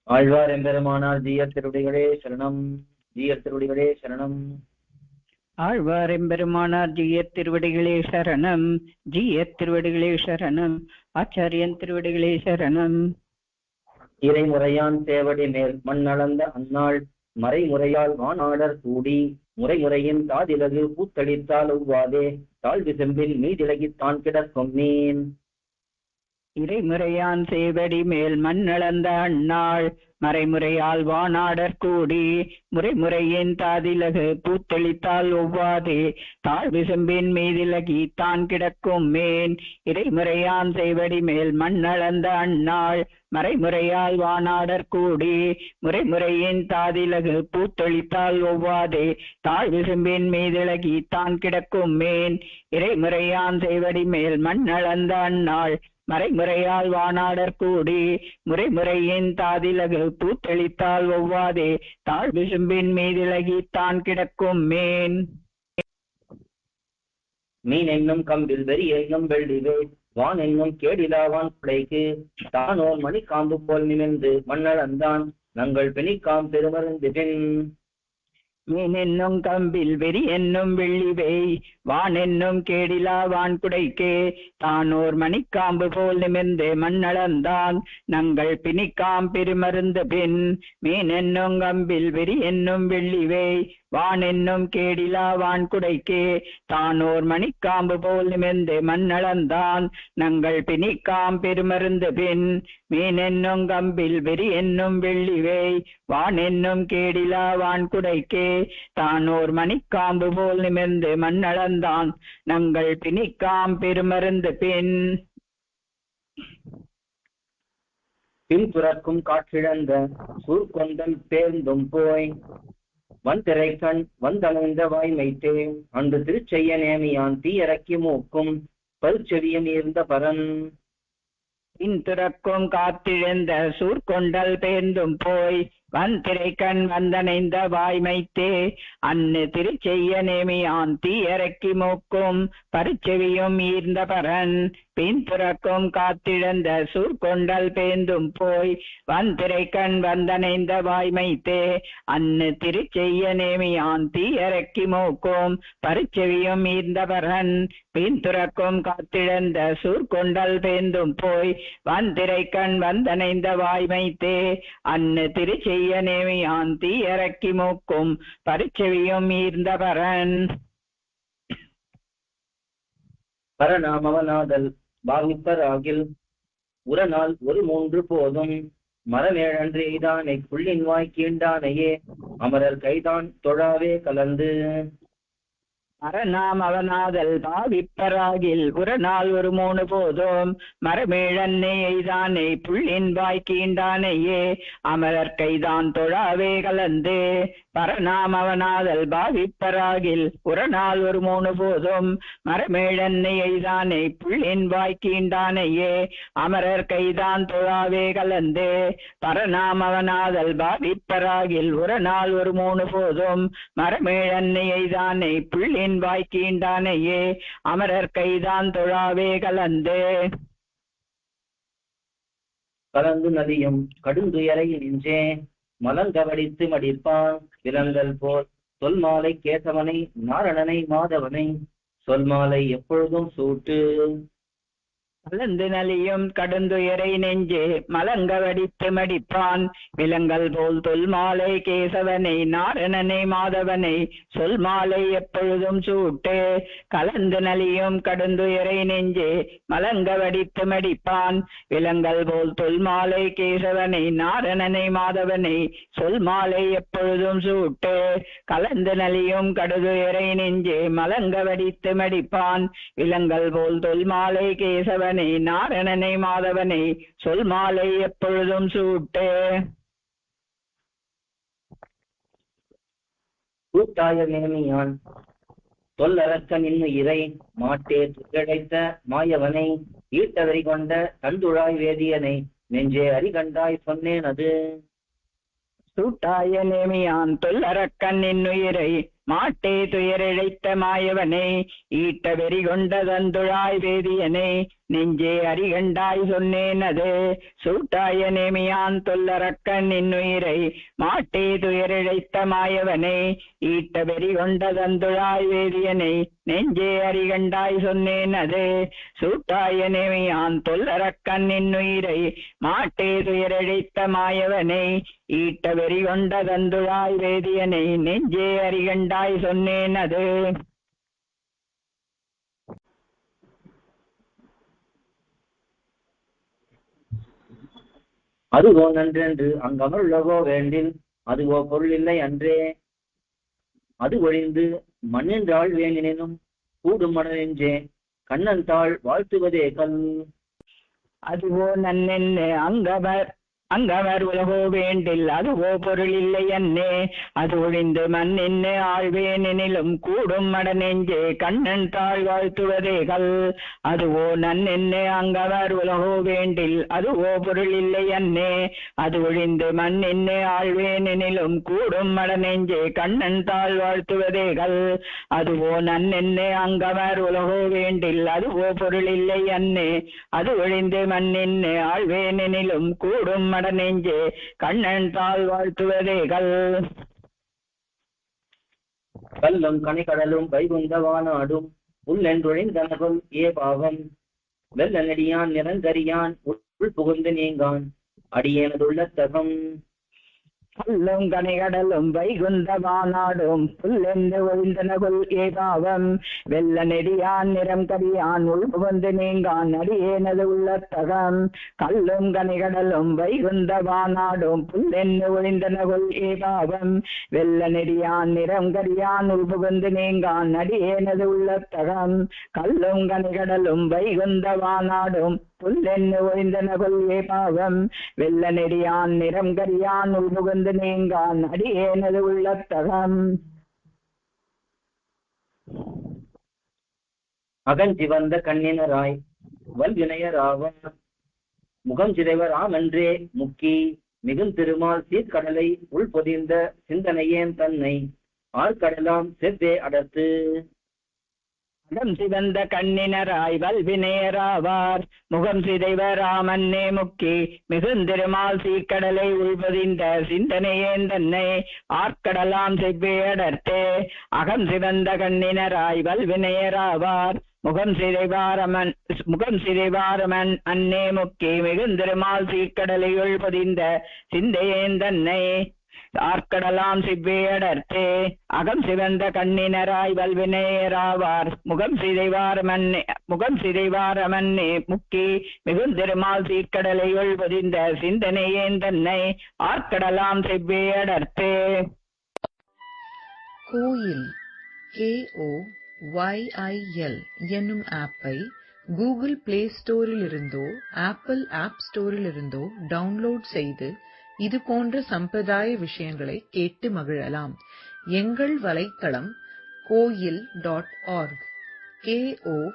ஆழ்வார் எம்பெருமானார் ஜீயர் திருவடிகளே சரணம். ஜீயர் திருவடிகளே சரணம். ஆழ்வார் எம்பெருமானார் ஜீயர் திருவடிகளே சரணம். ஜீயர் திருவடிகளே சரணம். ஆச்சாரியன் திருவடிகளே சரணம். இறைமுறையான் சேவடி மேல் மண்ணளந்த அந்நாள் மறைமுறையால் வானாடர் கூடி முறைமுறையின் தாதிலகு பூத்தளித்தால் ஒவ்வாதே தாழ்வு செம்பில் மீதிலகித் தான் கிடக்கும் மீன். இறைமுறையான் சேவடி மேல் மண்ணளந்த அந்நாள் மறைமுறையால் வானாடர் கூடி முறைமுறையின் தாதிலகு பூத்தளித்தால் ஒவ்வாதே தாழ்வு செம்பின் மீதிலகி தான் கிடக்கும் மேன். இறைமுறையான் சேவடி மேல் மண்ணளந்த அந்நாள் மறைமுறையால் வானாடர் கூடி முறைமுறையின் தாதிலகு பூத்தொழித்தால் ஒவ்வாதே தாழ்வு செம்பின் மீதிலகி தான் கிடக்கும் மேன். இறைமுறையான் சேவடி மேல் மண்ணளந்த அந்நாள் மறைமுறையால் வானாடர் கூடி முறைமுறையின் தாதிலகு பூத்தெளித்தால் ஒவ்வாதே தாழ்வு செம்பின் மீதிலகி தான் கிடக்கும் மேன். மீன் என்னும் கம்பில் வெறி என்னும் வெள்ளிவே வான் என்னும் கேடிலாவான் குடைக்கு தானோர் மணி காம்பு போல் நிமிர்ந்து மண்ணளந்தான் நங்கள் பெணிக்காம் பெருமருந்து பின். மீன் என்னும் கம்பில் வெறி என்னும் வெள்ளிவை வான் என்னும் கேடிலா வான் குடைக்கே தானோர் மணிக்காம்பு போல் நிமிர்ந்து மண்ணளந்தான் நங்கள் பிணிக்காம் பெருமருந்து பின். மீன் என்னும் கம்பில் வெறி என்னும் வெள்ளிவை வான் என்னும் கேடிலா வான் குடைக்கே தானோர் மணிக்காம்பு போல் நிமிர்ந்து மண்ணளந்தான் நங்கள் பிணிக்காம் பெருமருந்து பின். மீன் என்னும் கம்பில் வெறி என்னும் வெள்ளிவை வான் என்னும் கேடிலா வான் குடைக்கே தானோர் மணிக்காம்பு போல் நிமிர்ந்து மண்ணளந்தான் நங்கள் பிணிக்காம் பெருமருந்து பின். பின் துறக்கும் காற்றிழந்த சூர்கொண்டல் பேர்ந்தும் போய் வன்திரைக்கண் வந்தமைந்த வாய்மைத்தே அன்று திருச்செய்ய நேமியான் தீயரக்கி மூக்கும் பல்செவியம் ஈர்ந்த பரன். பின் துறக்கும் காத்திழந்த சூர்கொண்டல் பேர்ந்தும் போய் வன்திரைக்கண் வந்தனைந்த வாய்மைத்தே அன்னு திருச்செய்ய நேமியான் தீயரக்கி மூக்கும் பருச்செவியும் ஈர்ந்த பரன். பின் துறக்கும் காத்திழந்த சூர்கொண்டல் பேர்ந்தும் போய் வன்திரைக்கண் வந்தனைந்த வாய்மைத்தே அன்னு திருச்செய்ய நேமியான் தீயரக்கி மூக்கும் பருச்செவியும் ஈர்ந்த பரன். பின் துறக்கும் காத்திழந்த சூர்கொண்டல் பேர்ந்தும் போய் வன்திரைக்கண் வந்தனைந்த வாய்மைத்தே அன்னு திருச்செய்ய நேமியான் தீயரக்கி மூக்கும் பருச்செவியும் ஈர்ந்த பரன். பரநாமவனாதல் பாவிப்பராகில் உரநாள் ஒரு மூன்று போதும் மரமேழன்று எய்தானை புள்ளின் வாய் கீண்டானையே அமரர் கைதான் தொழாவே கலந்து. மரநாம் அவனாதல் பாவிப்பராகில் உரநாள் ஒரு மூணு போதும் மரமேழன்னை எய்தானை புள்ளின் வாய் கீண்டானையே அமரர் கைதான் தொழாவே கலந்து. பரநாம் அவனாதல் பாவிப்பராகில் உரநாள் ஒரு மூணு போதும் மரமேழன்னை எய்தானை புள்ளின் வாய் கீண்டானையே அமரர் கைதான் தொழாவே கலந்து. பரநாம் அவனாதல் பாவிப்பராகில் உரநாள் ஒரு மூணு போதும் மரமேழன்னை எய்தானை புள்ளின் வாய் கீண்டானையே அமரர் கைதான் தொழாவே கலந்து. கலந்து நதியும் கடுந்துயரை நெஞ்சே மலங்கவடித்து மடிப்பான் விலங்கல் போல் சொல்மாலை கேசவனை நாரணனை மாதவனை சொல்மாலை எப்பொழுதும் சூட்டு. கலந்து நலியும் கடுந்துயரை நெஞ்சே மலங்கவடித்து மடிப்பான் விலங்கல் போல் தொல்மாலை கேசவனை நாரணனை மாதவனை சொல்மாலை எப்பொழுதும் சூட்டு. கலந்து நலியும் கடுந்துயரை நெஞ்சே மலங்கவடித்து மடிப்பான் விலங்கல் போல் தொல்மாலை கேசவனை நாரணனை மாதவனை சொல்மாலை எப்பொழுதும் சூட்டு. கலந்து நலியும் கடுதுயரை நெஞ்சே மலங்கவடித்து மடிப்பான் விலங்கல் போல் தொல்மாலை கேசவனை நாரணனை மாதவனை சொல்மாலை எப்பொழுதும் சூட்டு. கூட்டாய நேமியான் தொல்லரக்கன் இன்னும் இறை மாட்டே துழைத்த மாயவனை ஈட்டவரி கொண்ட தந்துழாய் வேதியனை நெஞ்சே அறிகண்டாய் சொன்னேன் அது. சூட்டாய நேமியான் தொல்லரக்கன் என்னுயிரை மாட்டே துயரிழைத்த மாயவனே ஈட்ட வெறி கொண்ட தந்துழாய் வேதியனே நெஞ்சே அறிகண்டாய் சொன்னேன் அது சூட்டாய நேமியான் தொல்லரக்கன் இன்னுயிரை மாட்டே துயரிழைத்த மாயவனே ஈட்ட வெறி கொண்ட தந்துழாய் வேதியனை நெஞ்சே அறிகண்டாய் சொன்னேன் அது சூட்டாய நேமியான் தொல்லரக்கன் இன்னுயிரை மாட்டே துயரிழைத்த மாயவனை ஈட்ட வெறி கொண்ட தந்துழாய் வேதியனை நெஞ்சே அறிகண்டாய் சொன்னேன் அது. அதுவோ நன்றென்று அங்கமருளவோ வேண்டில் அதுவோ பொருள் இல்லை அன்றே. அது ஒழிந்து மண்ணின்றாள் வேண்டினும் கூடும் மடனெஞ்சே கண்ணன் தாள் வாழ்த்துவதே கல். அதுவோ நன்னென்னு அங்கவர் உலகோ வேண்டில் அதுவோ பொருள் இல்லை அன்னே. அது ஒழிந்து மண்ணின்னு ஆழ்வேனெனிலும் கூடும் மடனெஞ்சே கண்ணன் தாழ் வாழ்த்துவதே கல். அதுவோ நன்னென்னு அங்கவர் உலகோ வேண்டில் அதுவோ பொருள் இல்லை அன்னே. அது ஒழிந்து மண்ணின்னு ஆழ்வேனெனிலும் கூடும் மடனெஞ்சே கண்ணன் தாழ் வாழ்த்துவதே கல். அதுவோ நன்னென்னு அங்கவர் உலகோ வேண்டில் அதுவோ பொருள் இல்லை அன்னே. அது ஒழிந்து மண்ணின்னு ஆழ்வேனெனிலும் கூடும் நெஞ்சே கண்ணன் தாழ் வாழ்த்துவதே கல். கல்லும் கனிகடலும் வைகுந்தவானாடும் உள்ளென்றொழிந்தனகுல் ஏ பாவம். வெள்ள நெடியான் நிறந்தறியான் உள் புகுந்து நீங்கான் அடியேனதுள்ள தகம். கல்லும் கனிகடலும் வைகுந்தவானாடும் புல்லென்று ஒழிந்தனகுல் ஏ பாவம். வெள்ள நெடியான் நிறம் கரியான் உள் புகுந்து நீங்கான் அடியேனது உள்ள தகம். கல்லும் கனிகடலும் வைகுந்தவானாடும் புல்லென்று ஒழிந்தனகுல் ஏ பாவம். வெள்ள நெடியான் நிறம் கரியான் உள் புகுந்து நீங்கான் அடியேனது உள்ள தகம். கல்லும் கனிகடலும் வைகுந்தவானாடும் புல்லென்னு ஒழிந்தனகுல் ஏ பாவம். வெள்ள நெடியான் நிறம் கரியான் உள் புகுந்து நீங்கான் அடியேனது உள்ள தகம். அகன் சிவந்த கண்ணினராய் வல்வினையராவார் முகம் சிதைவர் ஆமென்றே முக்கி மிகும் திருமால் சீர்கடலை உள்பொதிந்த சிந்தனையேன் தன்னை ஆழ்கடலாம் செவ்வே அடர்த்து. முகம் சிவந்த கண்ணினராய் வல்வினையராவார் முகம் சிதைவர் ராமன்னே முக்கி மிகுந்திருமால் சீர்கடலை உள்பதிந்த சிந்தனையேன் தன்னை ஆர்க்கடலாம் செவ்வே அடர்த்தே. அகம் சிவந்த கண்ணினராய் வல்வினையராவார் முகம் சிதைவாரமன் அன்னே முக்கி மிகுந்திருமால் சீர்கடலை உள்பதிந்த சிந்தையேன் தன்னை ஆர்க்கடலாம் செவ்வே அடர்த்தே. அகம் சிவந்த கண்ணினராய் வல்வினையராவார் முகம் சிதைவாரமன்னே முக்கி மிகுந்திருமால் சீர்கடலை உள்பதிந்த சிந்தனையேன் தன்னை ஆர்க்கடலாம் செவ்வே அடர்த்தே. கோயில் KOYIL என்னும் ஆப்பை கூகுள் பிளே ஸ்டோரில் இருந்தோ ஆப்பிள் ஆப் ஸ்டோரில் இருந்தோ டவுன்லோட் செய்து இது போன்ற சம்பிரதாய விஷயங்களை கேட்டு மகிழலாம். எங்கள் வலைத்தளம் koyil.org KOYIL.org